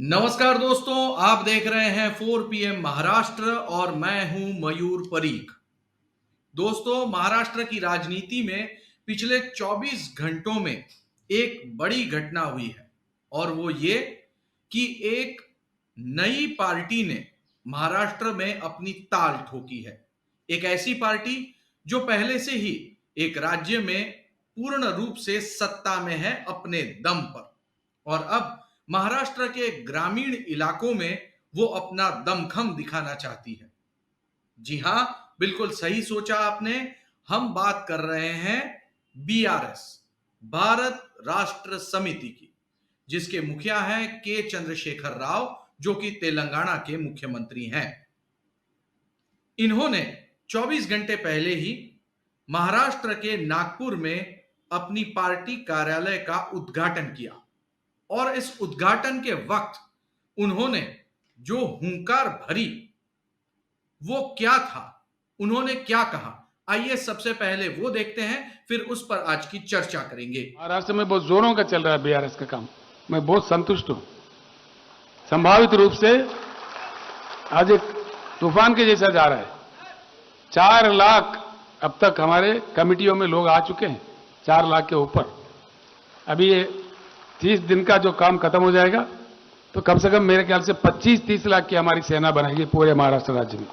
नमस्कार दोस्तों, आप देख रहे हैं 4 PM महाराष्ट्र और मैं हूं मयूर परीख। दोस्तों, महाराष्ट्र की राजनीति में पिछले 24 घंटों में एक बड़ी घटना हुई है और वो ये कि एक नई पार्टी ने महाराष्ट्र में अपनी ताल ठोकी है। एक ऐसी पार्टी जो पहले से ही एक राज्य में पूर्ण रूप से सत्ता में है अपने दम पर, और अब महाराष्ट्र के ग्रामीण इलाकों में वो अपना दमखम दिखाना चाहती है। जी हां, बिल्कुल सही सोचा आपने। हम बात कर रहे हैं बीआरएस, भारत राष्ट्र समिति की, जिसके मुखिया हैं के चंद्रशेखर राव, जो कि तेलंगाना के मुख्यमंत्री हैं। इन्होंने 24 घंटे पहले ही महाराष्ट्र के नागपुर में अपनी पार्टी कार्यालय का उद्घाटन किया और इस उद्घाटन के वक्त उन्होंने जो हुंकार भरी वो क्या था, उन्होंने क्या कहा, आइए सबसे पहले वो देखते हैं, फिर उस पर आज की चर्चा करेंगे। महाराष्ट्र में बहुत जोरों का चल रहा है बीआरएस का काम। मैं बहुत संतुष्ट हूं। संभावित रूप से आज एक तूफान के जैसा जा रहा है। 4 लाख अब तक हमारे कमिटियों में लोग आ चुके हैं, 4 लाख के ऊपर। अभी ये 30 दिन का जो काम खत्म हो जाएगा तो कम से कम मेरे ख्याल से 25-30 लाख की हमारी सेना बनेगी पूरे महाराष्ट्र राज्य में।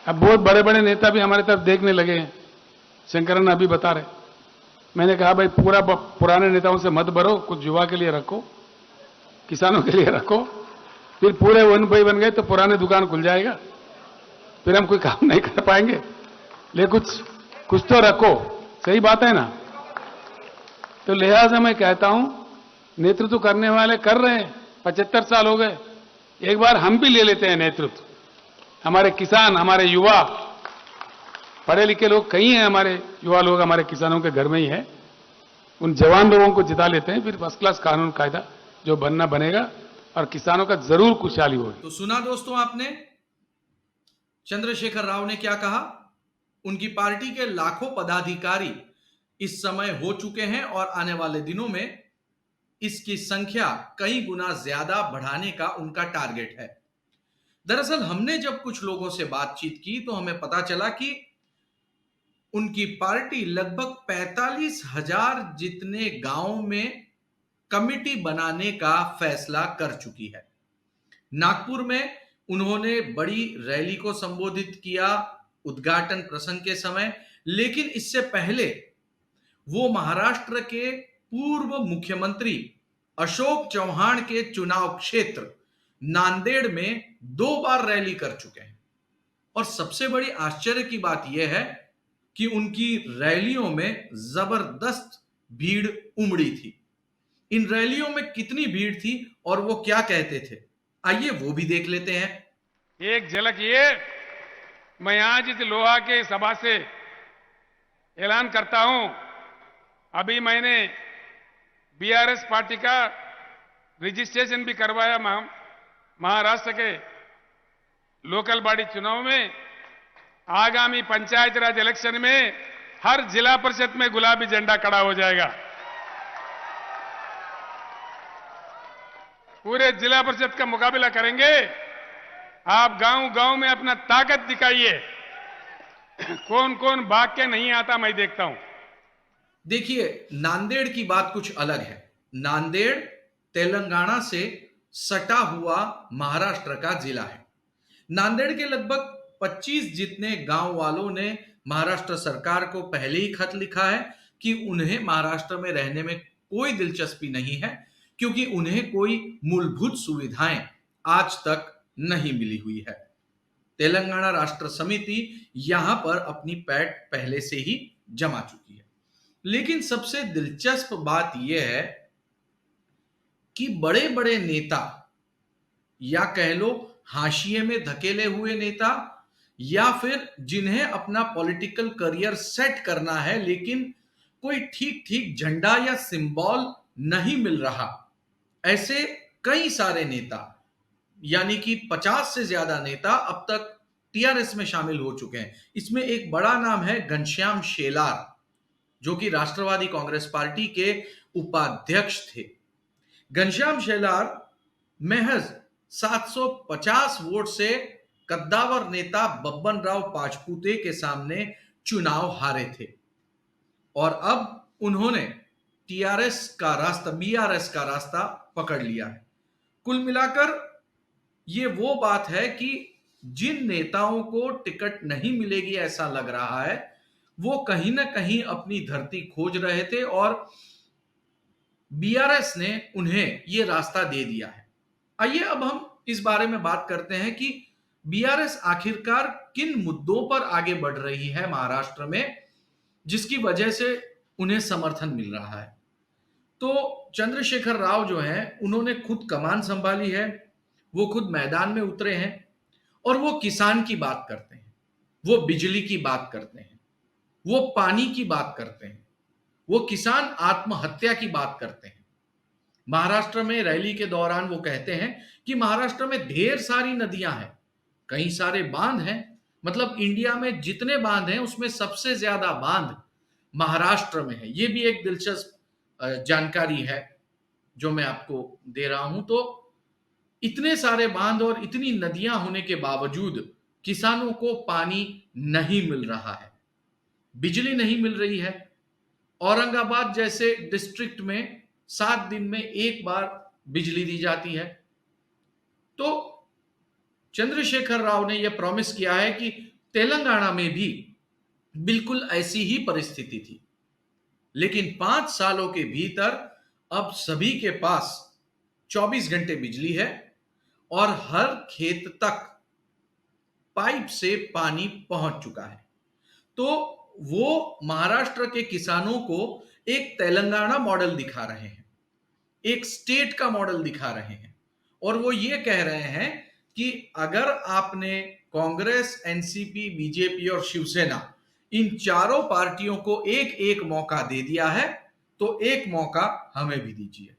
अब बहुत बड़े बड़े नेता भी हमारे तरफ देखने लगे हैं। शंकरन अभी बता रहे, मैंने कहा भाई पूरा पुराने नेताओं से मत भरो, कुछ युवा के लिए रखो, किसानों के लिए रखो। फिर पूरे वन भाई बन गए तो पुराने दुकान खुल जाएगा, फिर हम कोई काम नहीं कर पाएंगे। लेकिन कुछ तो रखो, सही बात है ना। तो लिहाजा मैं कहता हूं, नेतृत्व करने वाले कर रहे हैं, 75 साल हो गए, एक बार हम भी ले लेते हैं नेतृत्व। हमारे किसान, हमारे युवा, पढ़े लिखे लोग कई हैं, हमारे युवा लोग हमारे किसानों के घर में ही हैं। उन जवान लोगों को जिता लेते हैं, फिर फर्स्ट क्लास कानून कायदा जो बनना बनेगा और किसानों का जरूर खुशहाली होगी। तो सुना दोस्तों आपने चंद्रशेखर राव ने क्या कहा। उनकी पार्टी के लाखों पदाधिकारी इस समय हो चुके हैं और आने वाले दिनों में इसकी संख्या कई गुना ज्यादा बढ़ाने का उनका टारगेट है। दरअसल हमने जब कुछ लोगों से बातचीत की तो हमें पता चला कि उनकी पार्टी लगभग 45,000 जितने गांवों में कमिटी बनाने का फैसला कर चुकी है। नागपुर में उन्होंने बड़ी रैली को संबोधित किया उद्घाटन प्रसंग के समय, लेकिन इससे पहले वो महाराष्ट्र के पूर्व मुख्यमंत्री अशोक चौहान के चुनाव क्षेत्र नांदेड़ में 2 बार रैली कर चुके हैं। और सबसे बड़ी आश्चर्य की बात यह है कि उनकी रैलियों में जबरदस्त भीड़ उमड़ी थी। इन रैलियों में कितनी भीड़ थी और वो क्या कहते थे, आइए वो भी देख लेते हैं। एक झलक ये, मैं आज इस लोहा के सभा से ऐलान करता हूं, अभी मैंने बीआरएस पार्टी का रजिस्ट्रेशन भी करवाया। महाराष्ट्र के लोकल बॉडी चुनाव में आगामी पंचायत राज इलेक्शन में हर जिला परिषद में गुलाबी झंडा खड़ा हो जाएगा। पूरे जिला परिषद का मुकाबला करेंगे। आप गांव गांव में अपना ताकत दिखाइए। कौन कौन भाग के नहीं आता मैं देखता हूं। देखिए, नांदेड़ की बात कुछ अलग है। नांदेड़ तेलंगाना से सटा हुआ महाराष्ट्र का जिला है। नांदेड़ के लगभग 25 जितने गांव वालों ने महाराष्ट्र सरकार को पहले ही खत लिखा है कि उन्हें महाराष्ट्र में रहने में कोई दिलचस्पी नहीं है, क्योंकि उन्हें कोई मूलभूत सुविधाएं आज तक नहीं मिली हुई है। तेलंगाना राष्ट्र समिति यहां पर अपनी पैठ पहले से ही जमा चुकी है। लेकिन सबसे दिलचस्प बात यह है कि बड़े बड़े नेता, या कह लो हाशिए में धकेले हुए नेता, या फिर जिन्हें अपना पॉलिटिकल करियर सेट करना है लेकिन कोई ठीक ठीक झंडा या सिंबल नहीं मिल रहा, ऐसे कई सारे नेता, यानी कि 50 से ज्यादा नेता अब तक टीआरएस में शामिल हो चुके हैं। इसमें एक बड़ा नाम है घनश्याम शेलार, जो कि राष्ट्रवादी कांग्रेस पार्टी के उपाध्यक्ष थे। घनश्याम शेलार महज 750 वोट से कद्दावर नेता बब्बन राव पाचपुते के सामने चुनाव हारे थे और अब उन्होंने बीआरएस का रास्ता पकड़ लिया है। कुल मिलाकर ये वो बात है कि जिन नेताओं को टिकट नहीं मिलेगी ऐसा लग रहा है, वो कहीं ना कहीं अपनी धरती खोज रहे थे और बीआरएस ने उन्हें ये रास्ता दे दिया है। आइए अब हम इस बारे में बात करते हैं कि बीआरएस आखिरकार किन मुद्दों पर आगे बढ़ रही है महाराष्ट्र में, जिसकी वजह से उन्हें समर्थन मिल रहा है। तो चंद्रशेखर राव जो हैं, उन्होंने खुद कमान संभाली है, वो खुद मैदान में उतरे हैं और वो किसान की बात करते हैं, वो बिजली की बात करते हैं, वो पानी की बात करते हैं, वो किसान आत्महत्या की बात करते हैं। महाराष्ट्र में रैली के दौरान वो कहते हैं कि महाराष्ट्र में ढेर सारी नदियां हैं, कई सारे बांध हैं, मतलब इंडिया में जितने बांध हैं उसमें सबसे ज्यादा बांध महाराष्ट्र में है। ये भी एक दिलचस्प जानकारी है जो मैं आपको दे रहा हूं। तो इतने सारे बांध और इतनी नदियां होने के बावजूद किसानों को पानी नहीं मिल रहा है, बिजली नहीं मिल रही है। औरंगाबाद जैसे डिस्ट्रिक्ट में 7 दिन में एक बार बिजली दी जाती है। तो चंद्रशेखर राव ने यह प्रॉमिस किया है कि तेलंगाना में भी बिल्कुल ऐसी ही परिस्थिति थी, लेकिन 5 सालों के भीतर अब सभी के पास 24 घंटे बिजली है और हर खेत तक पाइप से पानी पहुंच चुका है। तो वो महाराष्ट्र के किसानों को एक तेलंगाना मॉडल दिखा रहे हैं, एक स्टेट का मॉडल दिखा रहे हैं और वो ये कह रहे हैं कि अगर आपने कांग्रेस, एनसीपी, बीजेपी और शिवसेना इन चारों पार्टियों को एक एक मौका दे दिया है, तो एक मौका हमें भी दीजिए।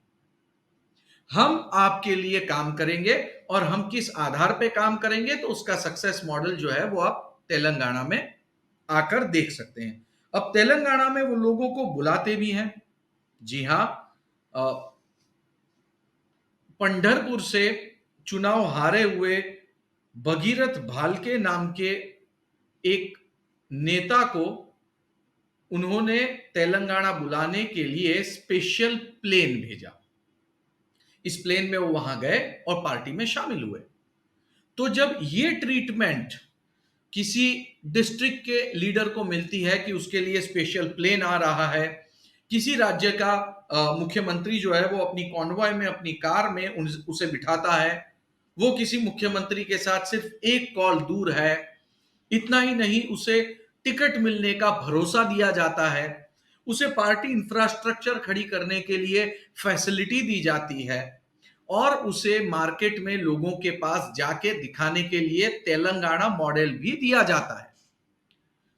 हम आपके लिए काम करेंगे और हम किस आधार पे काम करेंगे, तो उसका सक्सेस मॉडल जो है वो आप तेलंगाना में आकर देख सकते हैं। अब तेलंगाना में वो लोगों को बुलाते भी हैं। जी हां, पंढरपुर से चुनाव हारे हुए भगीरथ भालके नाम के एक नेता को उन्होंने तेलंगाना बुलाने के लिए स्पेशल प्लेन भेजा। इस प्लेन में वो वहां गए और पार्टी में शामिल हुए। तो जब ये ट्रीटमेंट किसी डिस्ट्रिक्ट के लीडर को मिलती है कि उसके लिए स्पेशल प्लेन आ रहा है, किसी राज्य का मुख्यमंत्री जो है वो अपनी कॉन्वॉय में, अपनी कार में उसे बिठाता है, वो किसी मुख्यमंत्री के साथ सिर्फ एक कॉल दूर है, इतना ही नहीं उसे टिकट मिलने का भरोसा दिया जाता है, उसे पार्टी इंफ्रास्ट्रक्चर खड़ी करने के लिए फैसिलिटी दी जाती है और उसे मार्केट में लोगों के पास जाके दिखाने के लिए तेलंगाना मॉडल भी दिया जाता है।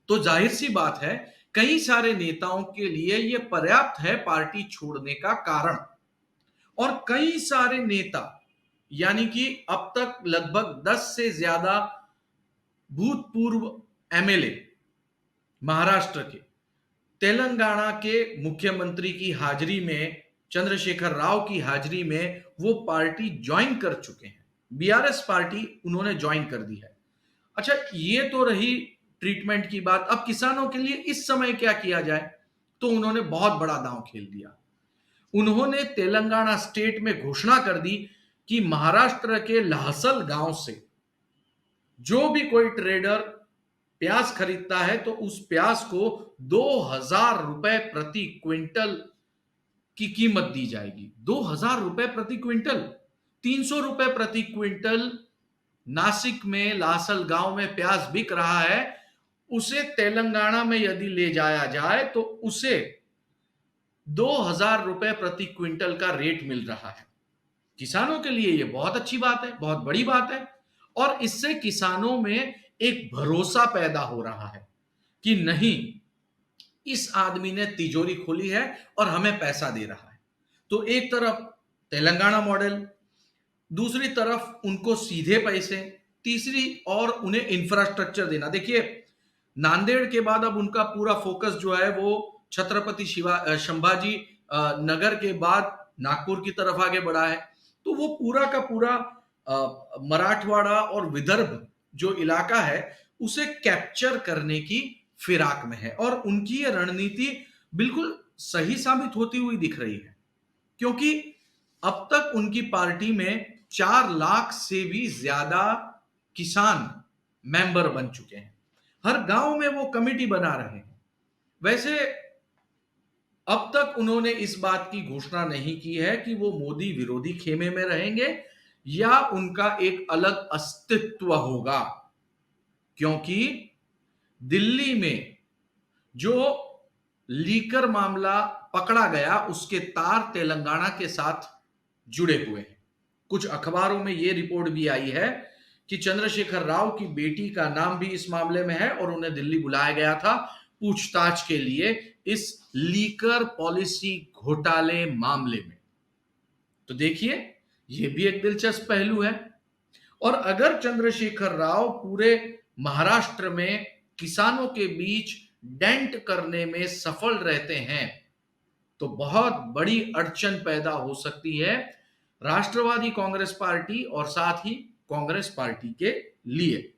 तो जाहिर सी बात है, कई सारे नेताओं के लिए यह पर्याप्त है पार्टी छोड़ने का कारण। और कई सारे नेता, यानी कि अब तक लगभग 10 से ज्यादा भूतपूर्व एमएलए महाराष्ट्र के तेलंगाना के मुख्यमंत्री की हाजिरी में, चंद्रशेखर राव की हाजिरी में वो पार्टी ज्वाइन कर चुके हैं। बीआरएस पार्टी उन्होंने ज्वाइन कर दी है। अच्छा, ये तो रही ट्रीटमेंट की बात। अब किसानों के लिए इस समय क्या किया जाए, तो उन्होंने बहुत बड़ा दांव खेल दिया। उन्होंने तेलंगाना स्टेट में घोषणा कर दी कि महाराष्ट्र के लाहसल गांव से जो भी कोई ट्रेडर प्याज खरीदता है तो उस प्याज को 2000 रुपए प्रति क्विंटल की कीमत दी जाएगी। 2000 रुपए प्रति क्विंटल, 300 रुपए प्रति क्विंटल नासिक में लाहसल गांव में प्याज बिक रहा है, उसे तेलंगाना में यदि ले जाया जाए तो उसे 2000 रुपए प्रति क्विंटल का रेट मिल रहा है। किसानों के लिए यह बहुत अच्छी बात है, बहुत बड़ी बात है और इससे किसानों में एक भरोसा पैदा हो रहा है कि नहीं, इस आदमी ने तिजोरी खोली है और हमें पैसा दे रहा है। तो एक तरफ तेलंगाना मॉडल, दूसरी तरफ उनको सीधे पैसे, तीसरी और उन्हें इंफ्रास्ट्रक्चर देना। देखिए, नांदेड़ के बाद अब उनका पूरा फोकस जो है वो छत्रपति संभाजी नगर के बाद नागपुर की तरफ आगे बढ़ा है। तो वो पूरा का पूरा मराठवाड़ा और विदर्भ जो इलाका है उसे कैप्चर करने की फिराक में है, और उनकी ये रणनीति बिल्कुल सही साबित होती हुई दिख रही है, क्योंकि अब तक उनकी पार्टी में 4 लाख से भी ज्यादा किसान मेंबर बन चुके हैं। हर गांव में वो कमेटी बना रहे हैं। वैसे अब तक उन्होंने इस बात की घोषणा नहीं की है कि वो मोदी विरोधी खेमे में रहेंगे या उनका एक अलग अस्तित्व होगा, क्योंकि दिल्ली में जो लीकर मामला पकड़ा गया उसके तार तेलंगाना के साथ जुड़े हुए हैं। कुछ अखबारों में यह रिपोर्ट भी आई है कि चंद्रशेखर राव की बेटी का नाम भी इस मामले में है और उन्हें दिल्ली बुलाया गया था पूछताछ के लिए इस लीकर पॉलिसी घोटाले मामले में। तो देखिए, यह भी एक दिलचस्प पहलू है। और अगर चंद्रशेखर राव पूरे महाराष्ट्र में किसानों के बीच डेंट करने में सफल रहते हैं तो बहुत बड़ी अड़चन पैदा हो सकती है राष्ट्रवादी कांग्रेस पार्टी और साथ ही कांग्रेस पार्टी के लिए।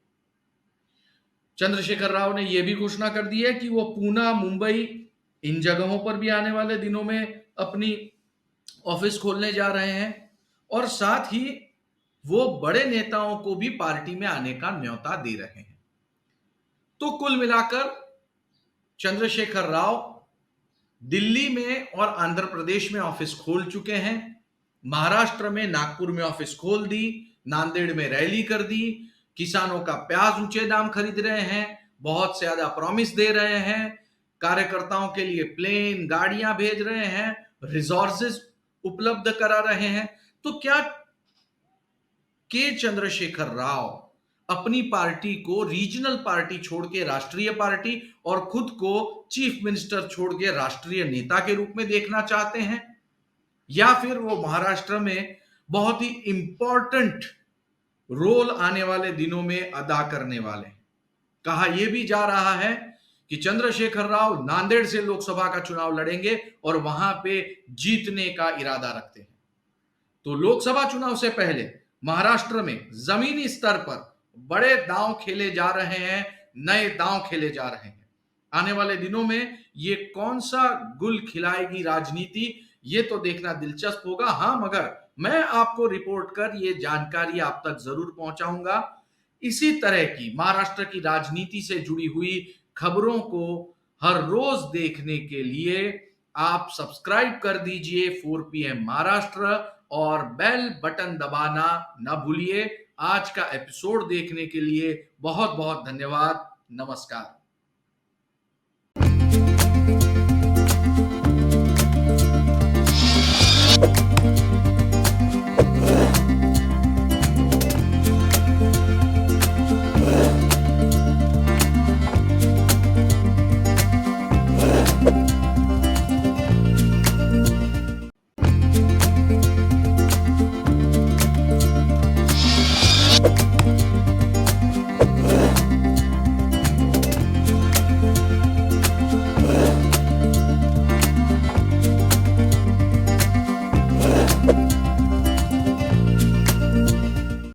चंद्रशेखर राव ने यह भी घोषणा कर दी है कि वो पूना, मुंबई इन जगहों पर भी आने वाले दिनों में अपनी ऑफिस खोलने जा रहे हैं, और साथ ही वो बड़े नेताओं को भी पार्टी में आने का न्योता दे रहे हैं। तो कुल मिलाकर चंद्रशेखर राव दिल्ली में और आंध्र प्रदेश में ऑफिस खोल चुके हैं, महाराष्ट्र में नागपुर में ऑफिस खोल दी, नांदेड़ में रैली कर दी, किसानों का प्याज ऊंचे दाम खरीद रहे हैं, बहुत से ज्यादा प्रॉमिस दे रहे हैं, कार्यकर्ताओं के लिए प्लेन गाड़ियां भेज रहे हैं, रिसोर्सेज उपलब्ध करा रहे हैं। तो क्या के चंद्रशेखर राव अपनी पार्टी को रीजनल पार्टी छोड़ के राष्ट्रीय पार्टी और खुद को चीफ मिनिस्टर छोड़ के राष्ट्रीय नेता के रूप में देखना चाहते हैं, या फिर वो महाराष्ट्र में बहुत ही इंपॉर्टेंट रोल आने वाले दिनों में अदा करने वाले हैं? कहा यह भी जा रहा है कि चंद्रशेखर राव नांदेड़ से लोकसभा का चुनाव लड़ेंगे और वहां पे जीतने का इरादा रखते हैं। तो लोकसभा चुनाव से पहले महाराष्ट्र में जमीनी स्तर पर बड़े दांव खेले जा रहे हैं, नए दांव खेले जा रहे हैं। आने वाले दिनों में ये कौन सा गुल खिलाएगी राजनीति, ये तो देखना दिलचस्प होगा। हां, मगर मैं आपको रिपोर्ट कर ये जानकारी आप तक जरूर पहुंचाऊंगा। इसी तरह की महाराष्ट्र की राजनीति से जुड़ी हुई खबरों को हर रोज देखने के लिए आप सब्सक्राइब कर दीजिए 4 PM महाराष्ट्र और बेल बटन दबाना ना भूलिए। आज का एपिसोड देखने के लिए बहुत बहुत धन्यवाद। नमस्कार।